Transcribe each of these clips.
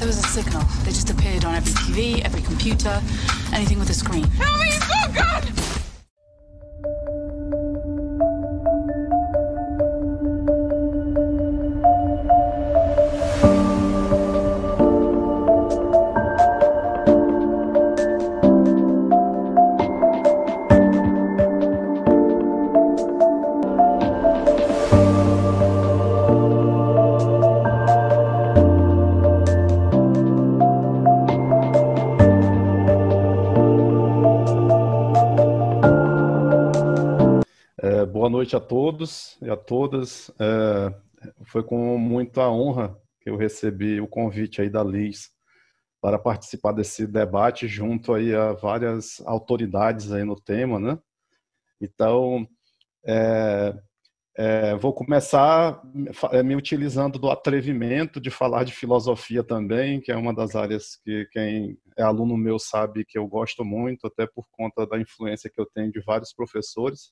was a signal. They just appeared on every TV, every computer, anything with a screen. Help me! Oh, God! Boa noite a todos e a todas. Foi com muita honra que eu recebi o convite aí da Liz para participar desse debate junto aí a várias autoridades aí no tema, né? Então, vou começar me utilizando do atrevimento de falar de filosofia também, que é uma das áreas que quem é aluno meu sabe que eu gosto muito, até por conta da influência que eu tenho de vários professores.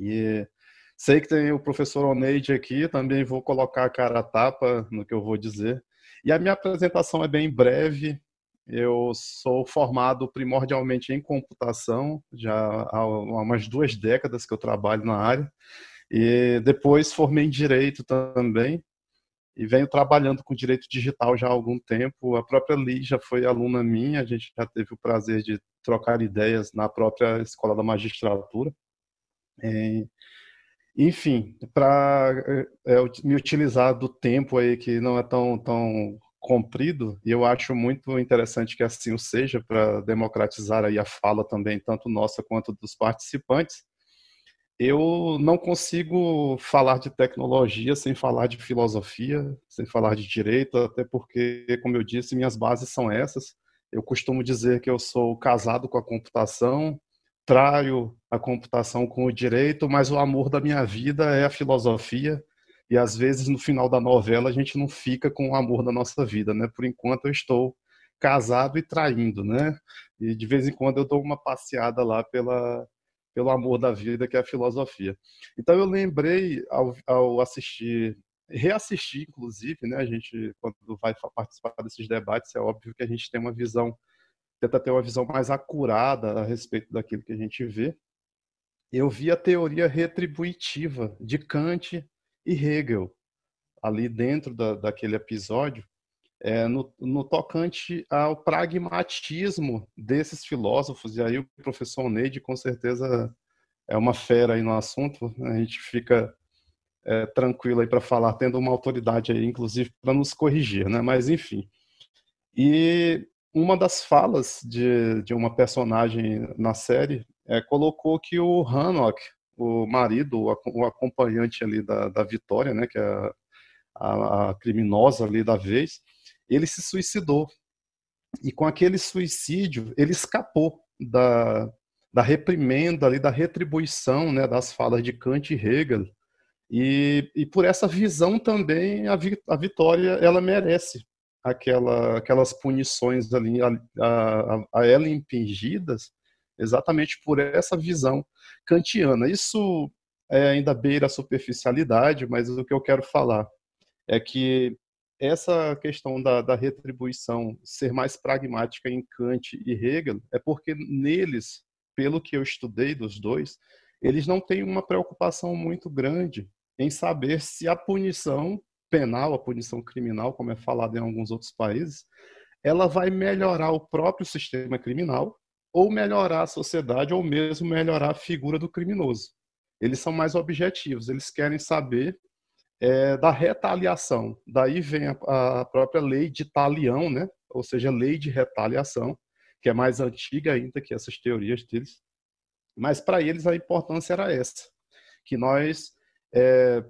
E sei que tem o professor Oneide aqui, também vou colocar a cara a tapa no que eu vou dizer. E a minha apresentação é bem breve. Eu sou formado primordialmente em computação, já há umas 2 décadas que eu trabalho na área. E depois formei em Direito também, e venho trabalhando com Direito Digital já há algum tempo. A própria Liz já foi aluna minha, a gente já teve o prazer de trocar ideias na própria Escola da Magistratura. Enfim, para me utilizar do tempo aí que não é tão comprido, e eu acho muito interessante que assim o seja, para democratizar aí a fala também, tanto nossa quanto dos participantes, eu não consigo falar de tecnologia sem falar de filosofia, sem falar de direito, até porque, como eu disse, minhas bases são essas. Eu costumo dizer que eu sou casado com a computação, traio a computação com o direito, mas o amor da minha vida é a filosofia, e às vezes no final da novela a gente não fica com o amor da nossa vida, né? Por enquanto eu estou casado e traindo, né? E de vez em quando eu dou uma passeada lá pelo amor da vida, que é a filosofia. Então eu lembrei, ao assistir, reassistir, inclusive, né? A gente, quando vai participar desses debates, é óbvio que a gente tem uma visão, tenta ter uma visão mais acurada a respeito daquilo que a gente vê. Eu vi a teoria retributiva de Kant e Hegel ali dentro daquele episódio, no tocante ao pragmatismo desses filósofos. E aí o professor Oneide, com certeza, é uma fera aí no assunto. A gente fica tranquilo aí para falar, tendo uma autoridade aí, inclusive, para nos corrigir, né? Mas, enfim. E uma das falas de uma personagem na série colocou que o Hancock, o marido, o acompanhante ali da Vitória, né, que é a criminosa ali da vez, ele se suicidou. E com aquele suicídio, ele escapou da reprimenda ali, da retribuição, né, das falas de Kant e Hegel. E por essa visão também a Vitória ela merece aquelas punições ali a ela impingidas, exatamente por essa visão kantiana. Isso ainda beira a superficialidade, mas o que eu quero falar é que essa questão da retribuição ser mais pragmática em Kant e Hegel é porque neles, pelo que eu estudei dos dois, eles não têm uma preocupação muito grande em saber se a punição penal, a punição criminal, como é falado em alguns outros países, ela vai melhorar o próprio sistema criminal ou melhorar a sociedade ou mesmo melhorar a figura do criminoso. Eles são mais objetivos, eles querem saber da retaliação. Daí vem a própria lei de talião, né? Ou seja, lei de retaliação, que é mais antiga ainda que essas teorias deles. Mas para eles a importância era essa, que nós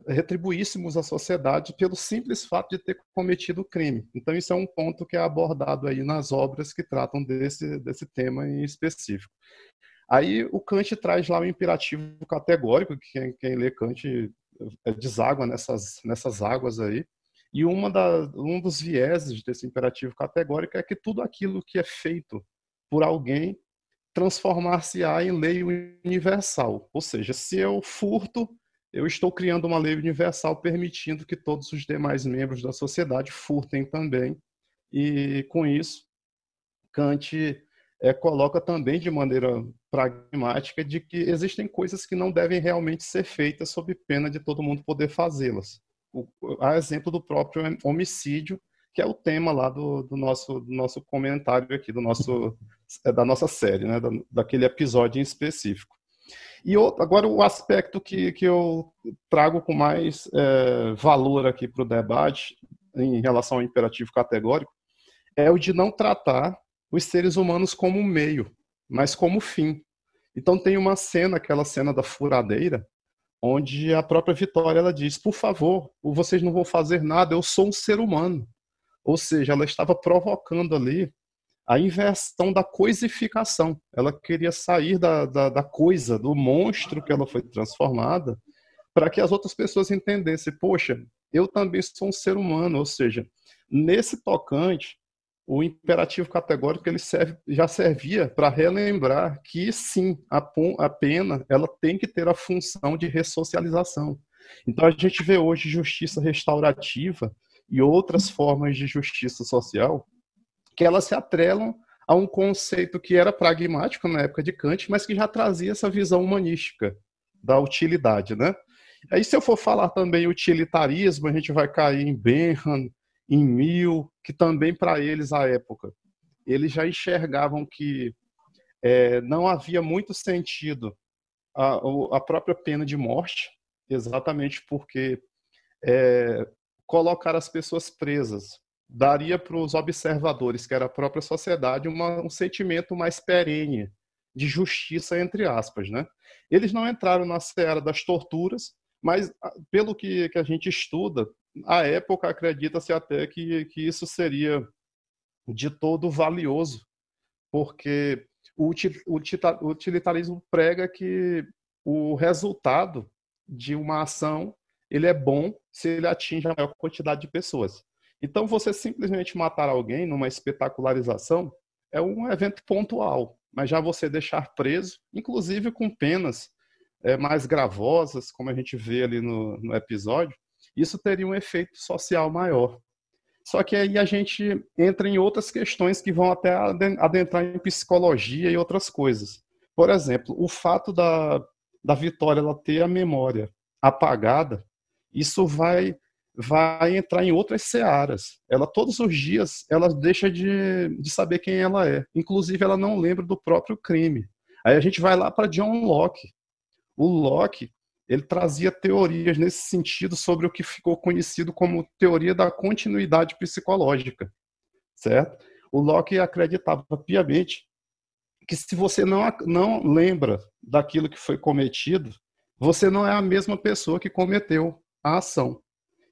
retribuíssemos a sociedade pelo simples fato de ter cometido o crime. Então isso é um ponto que é abordado aí nas obras que tratam desse tema em específico. Aí o Kant traz lá o imperativo categórico, que quem lê Kant deságua nessas águas aí. E um dos vieses desse imperativo categórico é que tudo aquilo que é feito por alguém transformar-se-á em lei universal. Ou seja, se eu furto, eu estou criando uma lei universal permitindo que todos os demais membros da sociedade furtem também, e com isso, Kant coloca também de maneira pragmática de que existem coisas que não devem realmente ser feitas sob pena de todo mundo poder fazê-las. A exemplo do próprio homicídio, que é o tema lá do nosso comentário aqui, da nossa série, né, daquele episódio em específico. E agora o aspecto que eu trago com mais valor aqui para o debate, em relação ao imperativo categórico, é o de não tratar os seres humanos como meio, mas como fim. Então tem uma cena, aquela cena da furadeira, onde a própria Vitória ela diz: por favor, vocês não vão fazer nada, eu sou um ser humano. Ou seja, ela estava provocando ali a inversão da coisificação. Ela queria sair da coisa, do monstro que ela foi transformada, para que as outras pessoas entendessem: poxa, eu também sou um ser humano. Ou seja, nesse tocante, o imperativo categórico ele já servia para relembrar que, sim, a pena ela tem que ter a função de ressocialização. Então, a gente vê hoje justiça restaurativa e outras formas de justiça social que elas se atrelam a um conceito que era pragmático na época de Kant, mas que já trazia essa visão humanística da utilidade, né? Aí, se eu for falar também utilitarismo, a gente vai cair em Bentham, em Mill, que também para eles, à época, eles já enxergavam que não havia muito sentido a própria pena de morte, exatamente porque colocar as pessoas presas daria para os observadores, que era a própria sociedade, um sentimento mais perene de justiça, entre aspas, né? Eles não entraram na seara das torturas, mas pelo que a gente estuda, à época acredita-se até que isso seria de todo valioso, porque o utilitarismo prega que o resultado de uma ação ele é bom se ele atinge a maior quantidade de pessoas. Então, você simplesmente matar alguém numa espetacularização é um evento pontual, mas já você deixar preso, inclusive com penas mais gravosas, como a gente vê ali no episódio, isso teria um efeito social maior. Só que aí a gente entra em outras questões que vão até adentrar em psicologia e outras coisas. Por exemplo, o fato da Vitória ela ter a memória apagada, isso vai entrar em outras searas. Ela, todos os dias, ela deixa de saber quem ela é. Inclusive, ela não lembra do próprio crime. Aí a gente vai lá para John Locke. O Locke, ele trazia teorias nesse sentido sobre o que ficou conhecido como teoria da continuidade psicológica, certo? O Locke acreditava piamente que se você não lembra daquilo que foi cometido, você não é a mesma pessoa que cometeu a ação.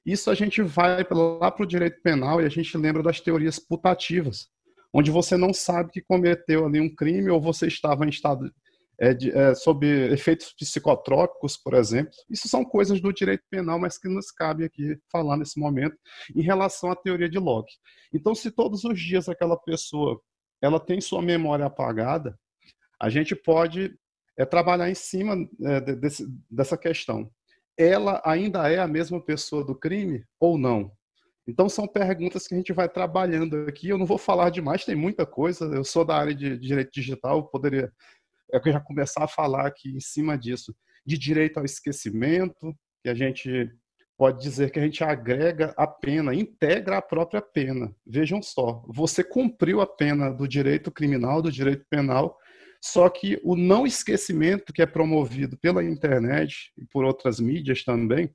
Isso a gente vai lá para o direito penal e a gente lembra das teorias putativas, onde você não sabe que cometeu ali um crime ou você estava em estado sob efeitos psicotrópicos, por exemplo. Isso são coisas do direito penal, mas que nos cabe aqui falar nesse momento em relação à teoria de Locke. Então, se todos os dias aquela pessoa ela tem sua memória apagada, a gente pode trabalhar em cima dessa questão. Ela ainda é a mesma pessoa do crime ou não? Então, são perguntas que a gente vai trabalhando aqui. Eu não vou falar demais, tem muita coisa. Eu sou da área de direito digital, poderia já começar a falar aqui em cima disso, de direito ao esquecimento, que a gente pode dizer que a gente agrega a pena, integra a própria pena. Vejam só, você cumpriu a pena do direito criminal, do direito penal, só que o não esquecimento que é promovido pela internet e por outras mídias também,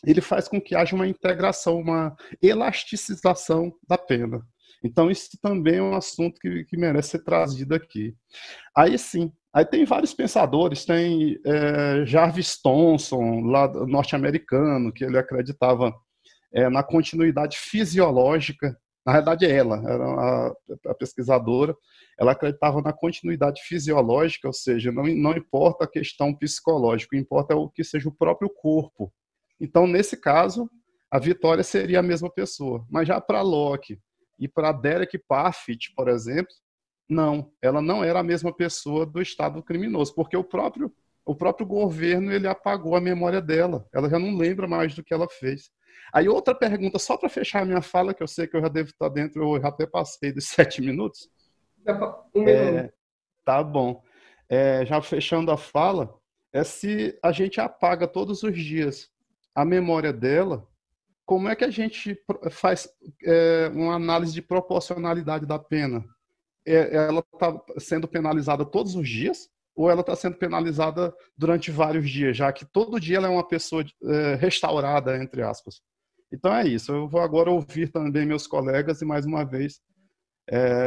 ele faz com que haja uma integração, uma elasticização da pena. Então, isso também é um assunto que merece ser trazido aqui. Aí sim, aí tem vários pensadores, tem Jarvis Thomson, lá norte-americano, que ele acreditava na continuidade fisiológica. Na verdade, ela era a pesquisadora, ela acreditava na continuidade fisiológica, ou seja, não importa a questão psicológica, importa o que seja o próprio corpo. Então, nesse caso, a Vitória seria a mesma pessoa. Mas já para Locke e para Derek Parfit, por exemplo, não, ela não era a mesma pessoa do Estado criminoso, porque o próprio governo ele apagou a memória dela, ela já não lembra mais do que ela fez. Aí outra pergunta, só para fechar a minha fala, que eu sei que eu já devo estar dentro, eu já até passei dos 7 minutos. Um minuto. Tá bom. Já fechando a fala, se a gente apaga todos os dias a memória dela, como é que a gente faz uma análise de proporcionalidade da pena? Ela está sendo penalizada todos os dias ou ela está sendo penalizada durante vários dias, já que todo dia ela é uma pessoa restaurada, entre aspas? Então é isso. Eu vou agora ouvir também meus colegas e, mais uma vez,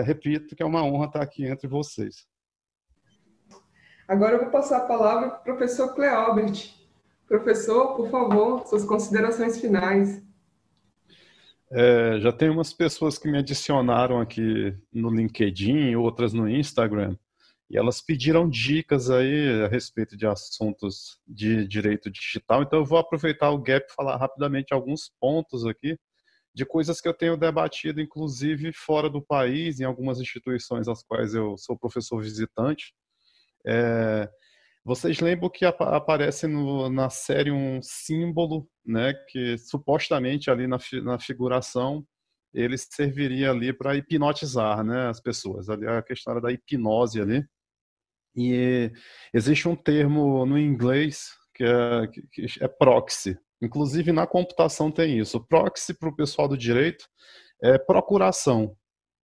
repito que é uma honra estar aqui entre vocês. Agora eu vou passar a palavra para o professor Clealbert. Professor, por favor, suas considerações finais. Já tem umas pessoas que me adicionaram aqui no LinkedIn, outras no Instagram, e elas pediram dicas aí a respeito de assuntos de direito digital. Então eu vou aproveitar o gap e falar rapidamente alguns pontos aqui de coisas que eu tenho debatido, inclusive fora do país, em algumas instituições às quais eu sou professor visitante. Vocês lembram que aparece na série um símbolo, né, que supostamente ali na figuração ele serviria ali para hipnotizar, né, as pessoas. Ali a questão era da hipnose ali. E existe um termo no inglês que é proxy. Inclusive na computação tem isso. Proxy para o pessoal do direito é procuração.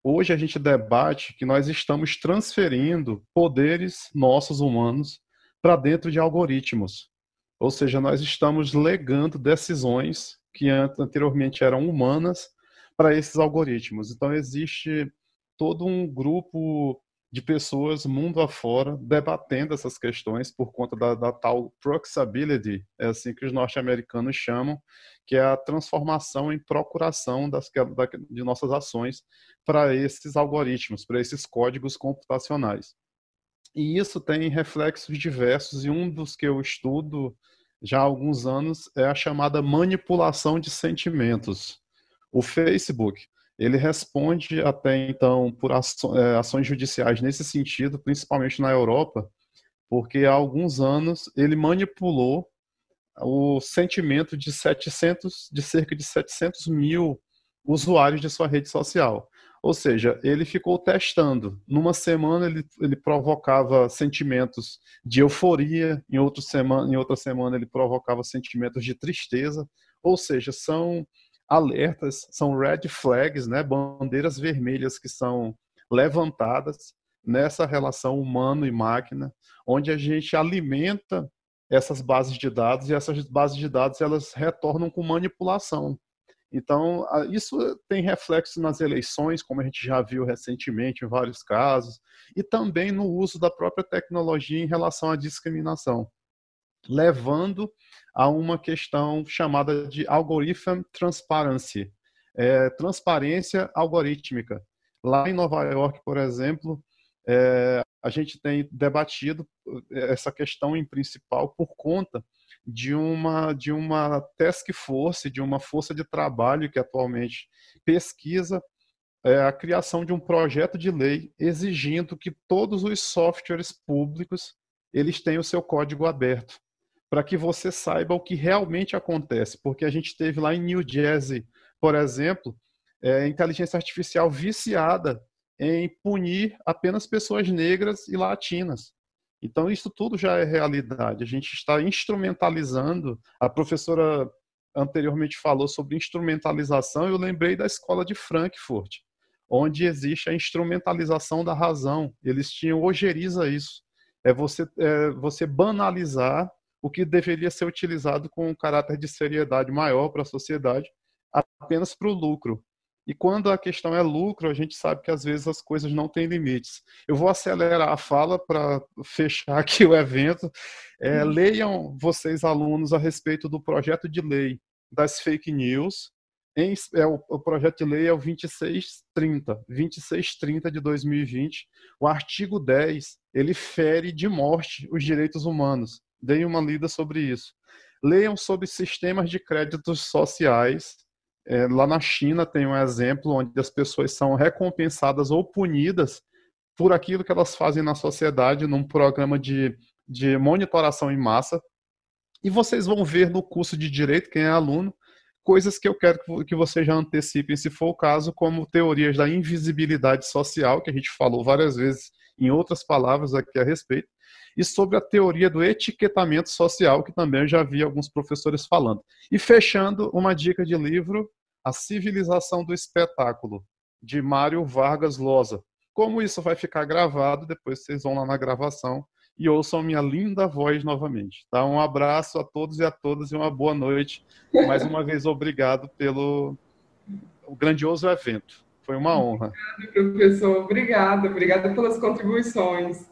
Hoje a gente debate que nós estamos transferindo poderes nossos humanos para dentro de algoritmos. Ou seja, nós estamos legando decisões que anteriormente eram humanas para esses algoritmos. Então existe todo um grupo de pessoas mundo afora debatendo essas questões por conta da tal proxability, é assim que os norte-americanos chamam, que é a transformação em procuração de nossas ações para esses algoritmos, para esses códigos computacionais. E isso tem reflexos diversos, e um dos que eu estudo já há alguns anos é a chamada manipulação de sentimentos. O Facebook, ele responde até então por ações judiciais nesse sentido, principalmente na Europa, porque há alguns anos ele manipulou o sentimento de cerca de 700 mil usuários de sua rede social. Ou seja, ele ficou testando. Numa semana ele provocava sentimentos de euforia, em outra semana ele provocava sentimentos de tristeza. Ou seja, são alertas, são red flags, né, bandeiras vermelhas que são levantadas nessa relação humano e máquina, onde a gente alimenta essas bases de dados, e essas bases de dados elas retornam com manipulação. Então, isso tem reflexo nas eleições, como a gente já viu recentemente em vários casos, e também no uso da própria tecnologia em relação à discriminação, levando a uma questão chamada de algorithm transparency, transparência algorítmica. Lá em Nova York, por exemplo, a gente tem debatido essa questão em principal por conta de uma task force, de uma força de trabalho que atualmente pesquisa a criação de um projeto de lei exigindo que todos os softwares públicos eles tenham o seu código aberto, para que você saiba o que realmente acontece. Porque a gente teve lá em New Jersey, por exemplo, inteligência artificial viciada em punir apenas pessoas negras e latinas. Então, isso tudo já é realidade. A gente está instrumentalizando. A professora anteriormente falou sobre instrumentalização. Eu lembrei da escola de Frankfurt, onde existe a instrumentalização da razão. Eles tinham ojeriza isso. Você banalizar o que deveria ser utilizado com um caráter de seriedade maior para a sociedade, apenas para o lucro. E quando a questão é lucro, a gente sabe que às vezes as coisas não têm limites. Eu vou acelerar a fala para fechar aqui o evento. Leiam vocês, alunos, a respeito do projeto de lei das fake news. O projeto de lei é o 2630 de 2020. O artigo 10, ele fere de morte os direitos humanos. Deem uma lida sobre isso. Leiam sobre sistemas de créditos sociais. Lá na China tem um exemplo onde as pessoas são recompensadas ou punidas por aquilo que elas fazem na sociedade num programa de monitoração em massa. E vocês vão ver no curso de Direito, quem é aluno, coisas que eu quero que você já antecipem, se for o caso, como teorias da invisibilidade social, que a gente falou várias vezes em outras palavras aqui a respeito, e sobre a teoria do etiquetamento social, que também eu já vi alguns professores falando. E fechando, uma dica de livro, A Civilização do Espetáculo, de Mário Vargas Llosa. Como isso vai ficar gravado, depois vocês vão lá na gravação e ouçam minha linda voz novamente. Tá? Um abraço a todos e a todas e uma boa noite. Mais uma vez, obrigado pelo grandioso evento. Foi uma honra. Obrigada, professor. Obrigada pelas contribuições.